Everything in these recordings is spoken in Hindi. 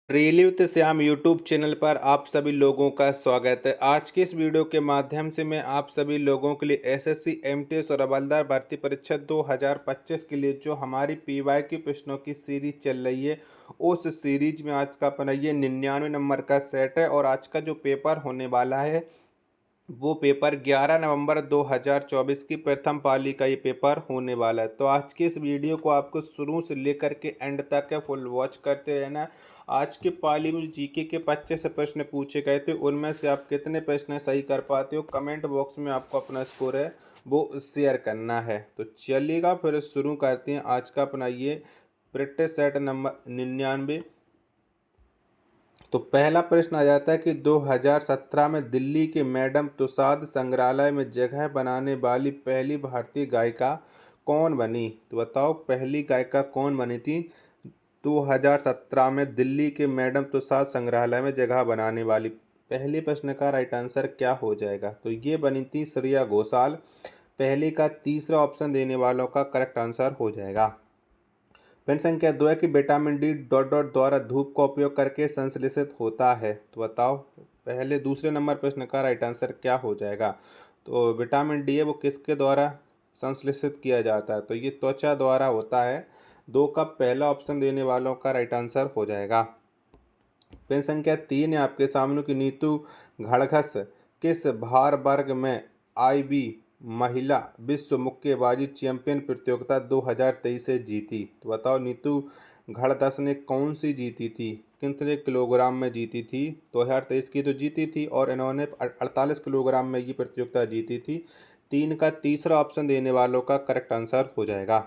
प्रीली विद श्याम यूट्यूब चैनल पर आप सभी लोगों का स्वागत है। आज की इस वीडियो के माध्यम से मैं आप सभी लोगों के लिए एसएससी एमटीएस और हवलदार भर्ती परीक्षा 2025 के लिए जो हमारी पीवाईक्यू प्रश्नों की सीरीज चल रही है, उस सीरीज में आज का अपना ये 99 नंबर का सेट है। और आज का जो पेपर होने वाला है वो पेपर 11 नवंबर 2024 की प्रथम पाली का ये पेपर होने वाला है। तो आज की इस वीडियो को आपको शुरू से लेकर के एंड तक फुल वॉच करते रहना। आज की पाली में जीके के 25 प्रश्न पूछे गए थे, उनमें से आप कितने प्रश्न सही कर पाते हो, कमेंट बॉक्स में आपको अपना स्कोर है वो शेयर करना है। तो चलिएगा फिर शुरू करते हैं आज का अपना ये प्रैक्टिस सेट नंबर 99। तो पहला प्रश्न आ जाता है कि 2017 में दिल्ली के मैडम तुसाद संग्रहालय में जगह बनाने वाली पहली भारतीय गायिका कौन बनी। तो बताओ पहली गायिका कौन बनी थी 2017 में दिल्ली के मैडम तुसाद संग्रहालय में जगह बनाने वाली। पहले प्रश्न का राइट आंसर क्या हो जाएगा, तो ये बनी थी श्रेया घोषाल। पहले का तीसरा ऑप्शन देने वालों का करेक्ट आंसर हो जाएगा। प्रश्न संख्या 2 है कि विटामिन डी डॉट डॉट द्वारा धूप का उपयोग करके संश्लेषित होता है। तो बताओ पहले दूसरे नंबर प्रश्न का राइट आंसर क्या हो जाएगा। तो विटामिन डी है वो किसके द्वारा संश्लेषित किया जाता है, तो ये त्वचा द्वारा होता है। 2 का पहला ऑप्शन देने वालों का राइट आंसर हो जाएगा। प्रश्न संख्या 3 है आपके सामने की नीतू घड़घस किस भार वर्ग में आईबी महिला विश्व मुक्केबाजी चैंपियन प्रतियोगिता 2023 से जीती। तो बताओ नीतू घड़घस ने कौन सी जीती थी, कितने किलोग्राम में जीती थी। 2023 की तो जीती थी और इन्होंने 48 किलोग्राम में ये प्रतियोगिता जीती थी। 3 का तीसरा ऑप्शन देने वालों का करेक्ट आंसर हो जाएगा।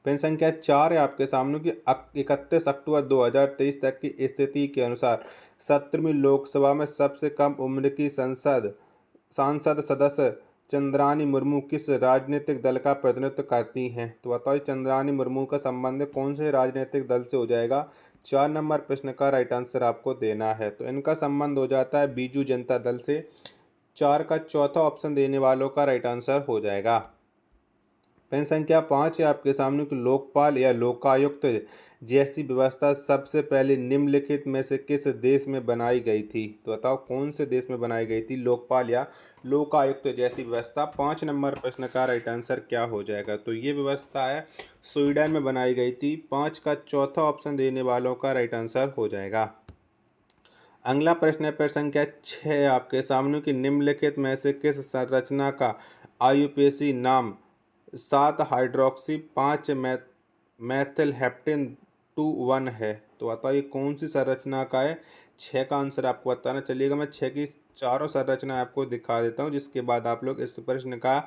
प्रश्न संख्या 4 है आपके सामने की 31 अक्टूबर 2023 तक की स्थिति के अनुसार 17वीं लोकसभा में सबसे कम उम्र की सांसद सदस्य चंद्रानी मुर्मू किस राजनीतिक दल का प्रतिनिधित्व करती हैं। तो बताओ चंद्रानी मुर्मू का संबंध कौन से राजनीतिक दल से हो जाएगा। 4 नंबर प्रश्न का राइट आंसर आपको देना है। तो इनका संबंध हो जाता है बीजू जनता दल से। 4 का चौथा ऑप्शन देने वालों का राइट आंसर हो जाएगा। प्रश्न संख्या 5 है आपके सामने कि लोकपाल या लोकायुक्त जैसी व्यवस्था सबसे पहले निम्नलिखित में से किस देश में बनाई गई थी। तो बताओ कौन से देश में बनाई गई थी लोकपाल या लोकायुक्त जैसी व्यवस्था। 5 नंबर प्रश्न का राइट आंसर क्या हो जाएगा, तो ये व्यवस्था है स्वीडन में बनाई गई थी। 5 का चौथा ऑप्शन देने वालों का राइट आंसर हो जाएगा। अगला प्रश्न है प्रश्न संख्या 6 आपके सामने कि निम्नलिखित में से किस संरचना का आईयूपीएसी नाम 7 हाइड्रोक्सी 5 मैथिल हेप्टेन 2 1 है। तो बताइए कौन सी संरचना का है। 6 का आंसर आपको बताना। चलिएगा मैं 6 की चारों संरचना आपको दिखा देता हूँ, जिसके बाद आप लोग इस प्रश्न का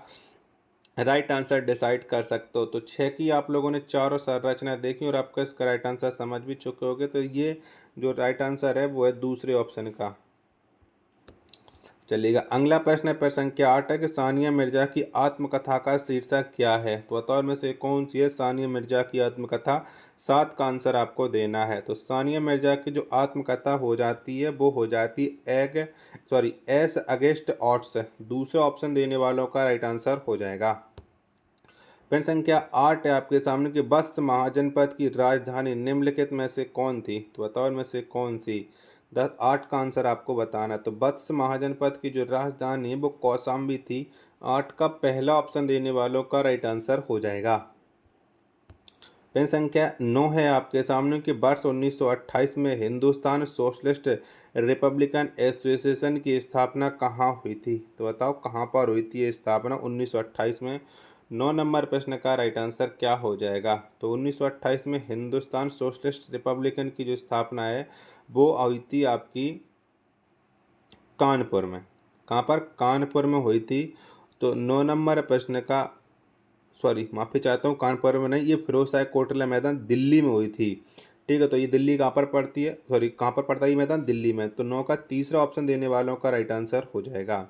राइट आंसर डिसाइड कर सकते हो। तो 6 की आप लोगों ने चारों संरचना देखी और आपको इसका राइट आंसर समझ भी चुके होगे। तो ये जो राइट आंसर है वो है दूसरे ऑप्शन का। चलिएगा अगला प्रश्न है प्रश्न संख्या 8 है कि सानिया मिर्जा की आत्मकथा का शीर्षक क्या है। तो बताओ में से कौन सी है सानिया मिर्जा की आत्मकथा। 7 का आंसर आपको देना है। तो सानिया मिर्जा की जो आत्मकथा हो जाती है वो हो जाती है एस अगेंस्ट ऑड्स। दूसरे ऑप्शन देने वालों का राइट आंसर हो जाएगा। प्रश्न संख्या 8 है आपके सामने कि वत्स महाजनपद की राजधानी निम्नलिखित में से कौन थी। तो बताओ इनमें से कौन सी। 8 का आंसर आपको बताना। तो वत्स महाजनपद की जो राजधानी है वो कौशाम्बी थी। 8 का पहला ऑप्शन देने वालों का राइट आंसर हो जाएगा। प्रश्न संख्या 9 है आपके सामने कि वर्ष 1928 में हिंदुस्तान सोशलिस्ट रिपब्लिकन एसोसिएशन की स्थापना कहाँ हुई थी। तो बताओ कहाँ पर हुई थी ये स्थापना 1928 में। 9 नंबर प्रश्न का राइट आंसर क्या हो जाएगा। तो 1928 में हिंदुस्तान सोशलिस्ट रिपब्लिकन की जो स्थापना है वो हुई थी आपकी कानपुर में। कहाँ पर, कानपुर में हुई थी। तो 9 नंबर प्रश्न का माफ़ी चाहता हूँ, कानपुर में नहीं, ये फिरोज शाह कोटला मैदान दिल्ली में हुई थी। ठीक है, तो ये दिल्ली कहाँ पर पड़ती है, कहाँ पर पड़ता है ये मैदान, दिल्ली में। तो 9 का तीसरा ऑप्शन देने वालों का राइट आंसर हो जाएगा।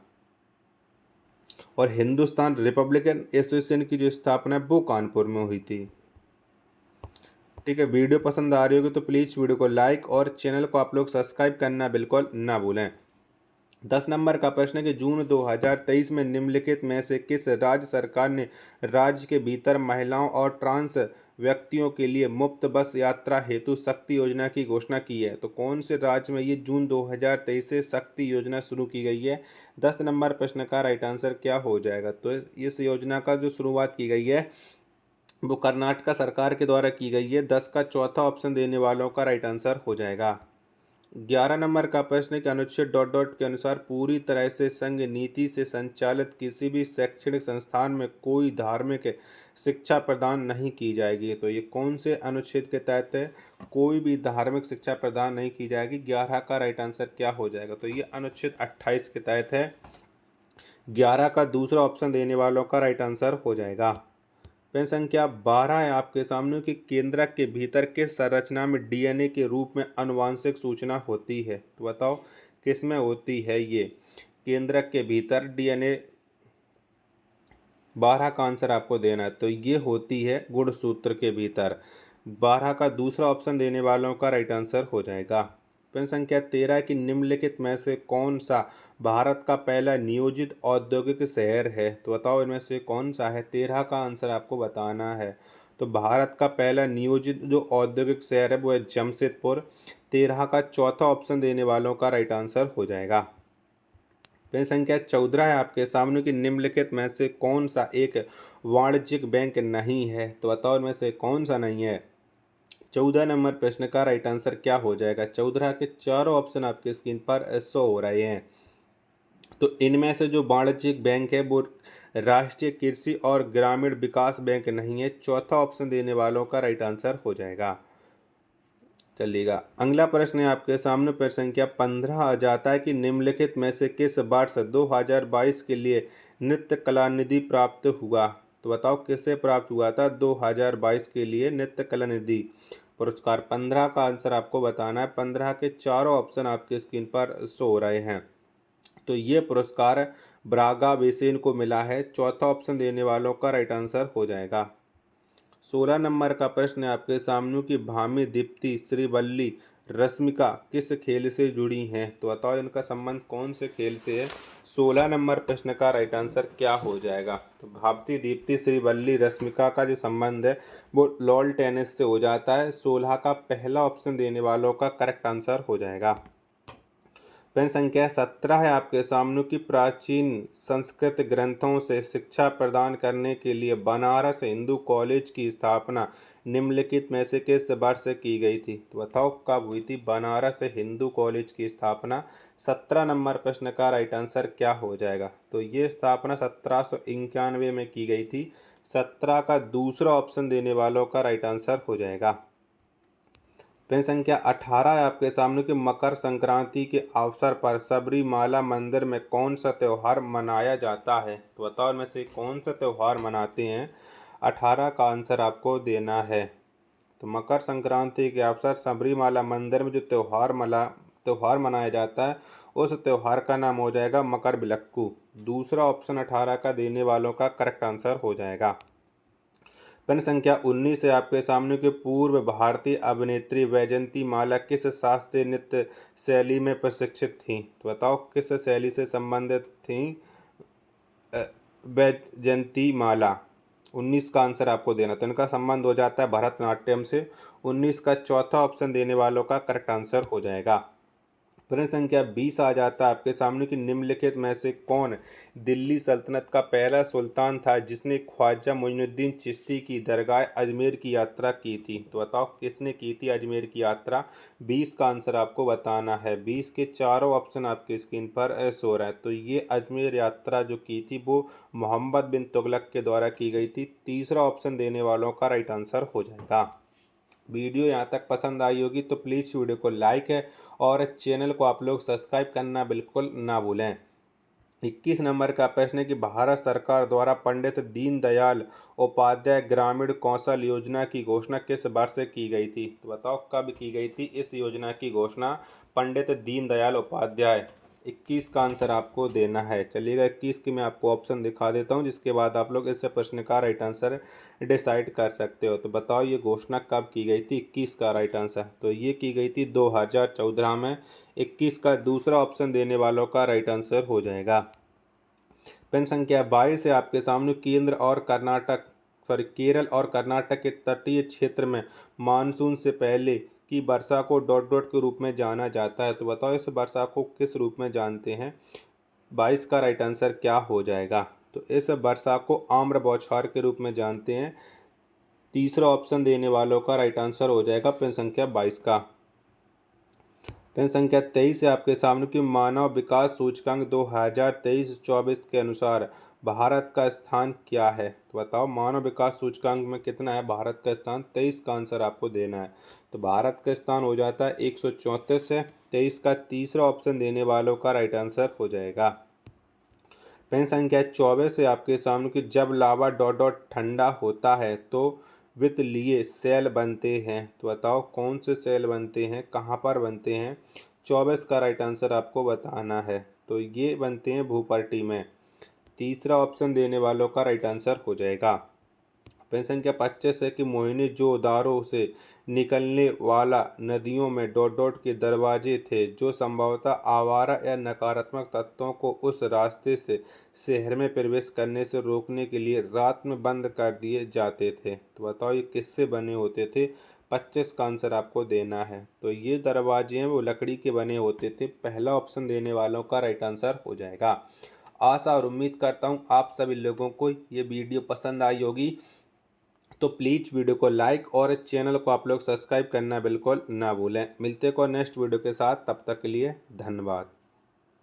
और हिंदुस्तान रिपब्लिकन एसोसिएशन की जो स्थापना है वो कानपुर में हुई थी। ठीक है, वीडियो पसंद आ रही होगी तो प्लीज़ वीडियो को लाइक और चैनल को आप लोग सब्सक्राइब करना बिल्कुल ना भूलें। 10 नंबर का प्रश्न है कि जून 2023 में निम्नलिखित में से किस राज्य सरकार ने राज्य के भीतर महिलाओं और ट्रांस व्यक्तियों के लिए मुफ्त बस यात्रा हेतु शक्ति योजना की घोषणा की है। तो कौन से राज्य में ये जून 2023 से शक्ति योजना शुरू की गई है? 10 नंबर प्रश्न का राइट आंसर क्या हो जाएगा? तो इस योजना का जो शुरुआत की गई है वो कर्नाटक सरकार के द्वारा की गई है। 10 का चौथा ऑप्शन देने वालों का राइट आंसर हो जाएगा। 11 नंबर का प्रश्न के अनुच्छेद डॉट डॉट के अनुसार पूरी तरह से संघ नीति से संचालित किसी भी शैक्षणिक संस्थान में कोई धार्मिक शिक्षा प्रदान नहीं की जाएगी। तो ये कौन से अनुच्छेद के तहत है? कोई भी धार्मिक शिक्षा प्रदान नहीं की जाएगी। 11 का राइट आंसर क्या हो जाएगा? तो ये अनुच्छेद 28 के तहत है। 11 का दूसरा ऑप्शन देने वालों का राइट आंसर हो जाएगा। प्रश्न संख्या 12 है आपके सामने कि केंद्रक के भीतर किस संरचना में डीएनए के रूप में आनुवांशिक सूचना होती है? तो बताओ किस में होती है ये केंद्रक के भीतर डीएनए? 12 का आंसर आपको देना है। तो ये होती है गुणसूत्र के भीतर। 12 का दूसरा ऑप्शन देने वालों का राइट आंसर हो जाएगा। प्रश्न संख्या 13 की निम्नलिखित में से कौन सा भारत का पहला नियोजित औद्योगिक शहर है? तो बताओ इनमें से कौन सा है? 13 का आंसर आपको बताना है। तो भारत का पहला नियोजित जो औद्योगिक शहर है वो है जमशेदपुर। 13 का चौथा ऑप्शन देने वालों का राइट आंसर हो जाएगा। प्रश्न संख्या 14 है आपके सामने कि निम्नलिखित में से कौन सा एक वाणिज्यिक बैंक नहीं है? तो बताओ इनमें से कौन सा नहीं है? 14 नंबर प्रश्न का राइट आंसर क्या हो जाएगा? 14 के चारों ऑप्शन आपके स्क्रीन पर शो हो रहे हैं। तो इनमें से जो वाणिज्यिक बैंक है वो राष्ट्रीय कृषि और ग्रामीण विकास बैंक नहीं है। चौथा ऑप्शन देने वालों का राइट आंसर हो जाएगा। चलिएगा अगला प्रश्न है आपके सामने। प्रश्न संख्या 15 आ जाता है कि निम्नलिखित में से किस वर्ष 2022 के लिए नृत्य कला निधि प्राप्त हुआ? तो बताओ किसे प्राप्त हुआ था 2022 के लिए नृत्य कला निधि पुरस्कार? 15 का आंसर आपको बताना है। 15 के चारों ऑप्शन आपके स्क्रीन पर शो हो रहे हैं। तो ये पुरस्कार ब्रागा बेसेन को मिला है। चौथा ऑप्शन देने वालों का राइट आंसर हो जाएगा। 16 नंबर का प्रश्न है आपके सामने कि भामी दीप्ति श्रीवल्ली रश्मिका किस खेल से जुड़ी हैं? तो बताओ इनका संबंध कौन से खेल से है? 16 नंबर प्रश्न का राइट आंसर क्या हो जाएगा? तो भामी दीप्ति श्रीवल्ली रश्मिका का जो संबंध है वो लॉन टेनिस से हो जाता है। 16 का पहला ऑप्शन देने वालों का करेक्ट आंसर हो जाएगा। प्रश्न संख्या 17 है आपके सामने कि प्राचीन संस्कृत ग्रंथों से शिक्षा प्रदान करने के लिए बनारस हिंदू कॉलेज की स्थापना निम्नलिखित में से किस वर्ष की गई थी? तो बताओ कब हुई थी बनारस हिंदू कॉलेज की स्थापना? 17 नंबर प्रश्न का राइट आंसर क्या हो जाएगा? तो ये स्थापना 1791 में की गई थी। 17 का दूसरा ऑप्शन देने वालों का राइट आंसर हो जाएगा। प्रश्न संख्या 18 है आपके सामने कि मकर संक्रांति के अवसर पर सबरीमाला मंदिर में कौन सा त्यौहार मनाया जाता है? तो बताओ इनमें से कौन सा त्यौहार मनाते हैं? 18 का आंसर आपको देना है। तो मकर संक्रांति के अवसर सबरीमाला मंदिर में जो त्यौहार मनाया जाता है उस त्यौहार का नाम हो जाएगा मकर बिलक्कू। दूसरा ऑप्शन 18 का देने वालों का करेक्ट आंसर हो जाएगा। प्रश्न संख्या 19 है आपके सामने कि पूर्व भारतीय अभिनेत्री वैजयंती माला किस शास्त्रीय नृत्य शैली में प्रशिक्षित थी? तो बताओ किस शैली से संबंधित थी वैजयंती माला? 19 का आंसर आपको देना। तो इनका संबंध हो जाता है भरतनाट्यम से। 19 का चौथा ऑप्शन देने वालों का करेक्ट आंसर हो जाएगा। प्रश्न संख्या 20 आ जाता है आपके सामने कि निम्नलिखित में से कौन दिल्ली सल्तनत का पहला सुल्तान था जिसने ख्वाजा मुइनुद्दीन चिश्ती की दरगाह अजमेर की यात्रा की थी? तो बताओ किसने की थी अजमेर की यात्रा? 20 का आंसर आपको बताना है। 20 के चारों ऑप्शन आपकी स्क्रीन पर शो रहा है। तो ये अजमेर यात्रा जो की थी वो मोहम्मद बिन तुगलक के द्वारा की गई थी। तीसरा ऑप्शन देने वालों का राइट आंसर हो जाएगा। वीडियो यहाँ तक पसंद आई होगी तो प्लीज़ वीडियो को लाइक है और चैनल को आप लोग सब्सक्राइब करना बिल्कुल ना भूलें। 21 नंबर का प्रश्न है कि भारत सरकार द्वारा पंडित दीनदयाल उपाध्याय ग्रामीण कौशल योजना की घोषणा किस वर्ष से की गई थी? तो बताओ कब की गई थी इस योजना की घोषणा पंडित दीनदयाल उपाध्याय? 21 का आंसर आपको देना है। चलिएगा 21 की मैं आपको ऑप्शन दिखा देता हूं जिसके बाद आप लोग इस प्रश्न का राइट आंसर डिसाइड कर सकते हो। तो बताओ ये घोषणा कब की गई थी? 21 का राइट आंसर तो ये की गई थी 2014 में। 21 का दूसरा ऑप्शन देने वालों का राइट आंसर हो जाएगा। प्रश्न संख्या 22 है आपके सामने केंद्र और कर्नाटक केरल और कर्नाटक के तटीय क्षेत्र में मानसून से पहले की वर्षा को डॉट डॉट के रूप में जाना जाता है। तो बताओ इस वर्षा को किस रूप में जानते हैं। 22 का राइट आंसर क्या हो जाएगा। तो इस वर्षा को आम्र बौछार के रूप में जानते हैं। तीसरा ऑप्शन देने वालों का राइट आंसर हो जाएगा प्रश्न संख्या 22 का। प्रश्न संख्या 23 है आपके सामने कि मानव विकास सूचकांक 2023-24 के अनुसार भारत का स्थान क्या है। तो बताओ मानव विकास सूचकांक में कितना है भारत का स्थान। 23 का आंसर आपको देना है। तो भारत का स्थान हो जाता है 134 है। 23 का तीसरा ऑप्शन देने वालों का राइट आंसर हो जाएगा। प्रश्न संख्या 24 है आपके सामने कि जब लावा डॉट डॉट ठंडा होता है तो वित्तीय सेल बनते हैं। तो बताओ कौन से सेल बनते हैं, कहाँ पर बनते हैं। 24 का राइट आंसर आपको बताना है। तो ये बनते हैं भूपट्टी में। तीसरा ऑप्शन देने वालों का राइट आंसर हो जाएगा। प्रश्न संख्या 25 है कि मोहिनी जो दारों से निकलने वाला नदियों में डॉट डॉट के दरवाजे थे जो संभवतः आवारा या नकारात्मक तत्वों को उस रास्ते से शहर में प्रवेश करने से रोकने के लिए रात में बंद कर दिए जाते थे। तो बताओ ये किससे बने होते थे। 25 का आंसर आपको देना है। तो ये दरवाजे हैं वो लकड़ी के बने होते थे। पहला ऑप्शन देने वालों का राइट आंसर हो जाएगा। आशा और उम्मीद करता हूँ आप सभी लोगों को ये वीडियो पसंद आई होगी। तो प्लीज़ वीडियो को लाइक और चैनल को आप लोग सब्सक्राइब करना बिल्कुल ना भूलें। मिलते को नेक्स्ट वीडियो के साथ, तब तक के लिए धन्यवाद।